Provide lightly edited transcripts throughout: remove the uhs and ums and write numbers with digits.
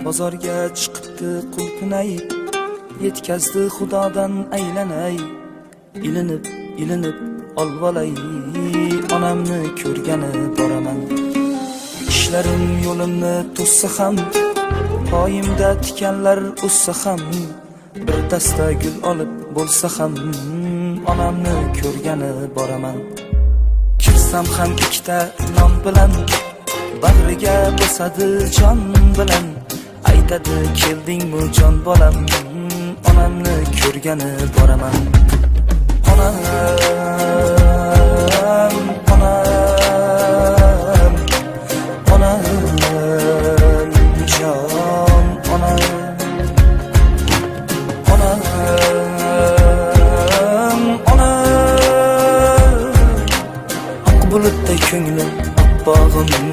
bozorga chiqibdi qulpinay, yetkazdi xudodan aylanay, ilinib olvolay, onamni ko'rgani boraman. Ishlarim yo'limni to'ssa ham, poyimda tikanlar o'ssa ham, bir dasta gul olib bo'lsa ham, onamni ko'rgani boraman. Kirsam ham ikkita non bilan, bag'riga bosadi jon bilan, aytadi keldingmi jon bolam, onamni ko'rgani boraman. Onam, jon, oq bulutday ko'nglim, oppog'im,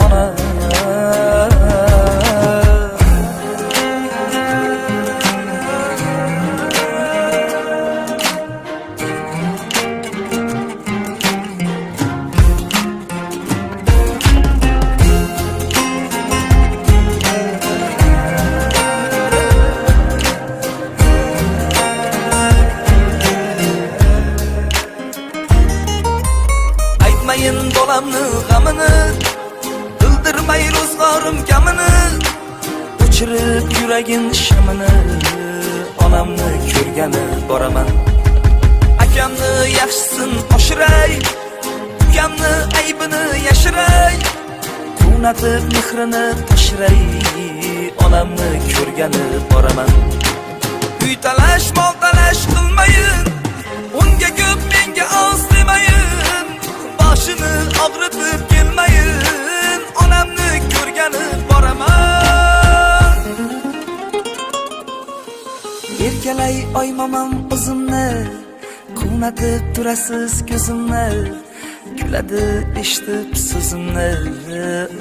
onam. Aytmayin bolamni g'amini, bildirmay ro'zg'orim kamini, o'chirib yuragim shamini, onamni ko'rgani boraman. Akamni yaxshisin oshiray, ukamni aybini yashiray, quvnatib mehrini tashiray, onamni ko'rgani boraman. Uy talash, mol talash qilmayin, unga ko'p menga oz demayin, boshini og'ritib kelmayin, onamni ko'rgani boraman. Erkalay oy momam o'zimni, quvnatib turasiz ko'zimni, kuladi eshitib so'zimni,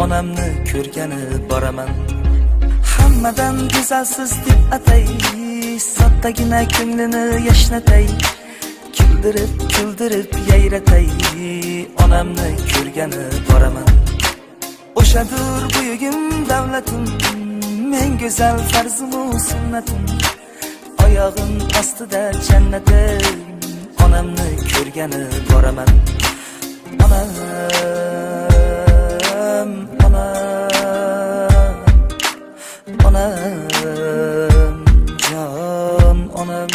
onamni ko'rgani boraman. Hammadan go'zalsiz deb atay, soddagina ko'nglini yashnatay, kuldirib yayratay, onamni ko'rgani boraman. O'shadur buyugim davlatim, men go'zal farzimu sunnatim, oyog'im ostida jannatim, onamni ko'rgani boraman. Onam, jon, onam.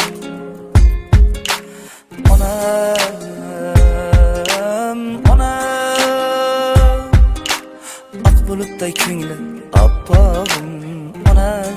Oq bulutday ko'nglim, oppog'im, onam.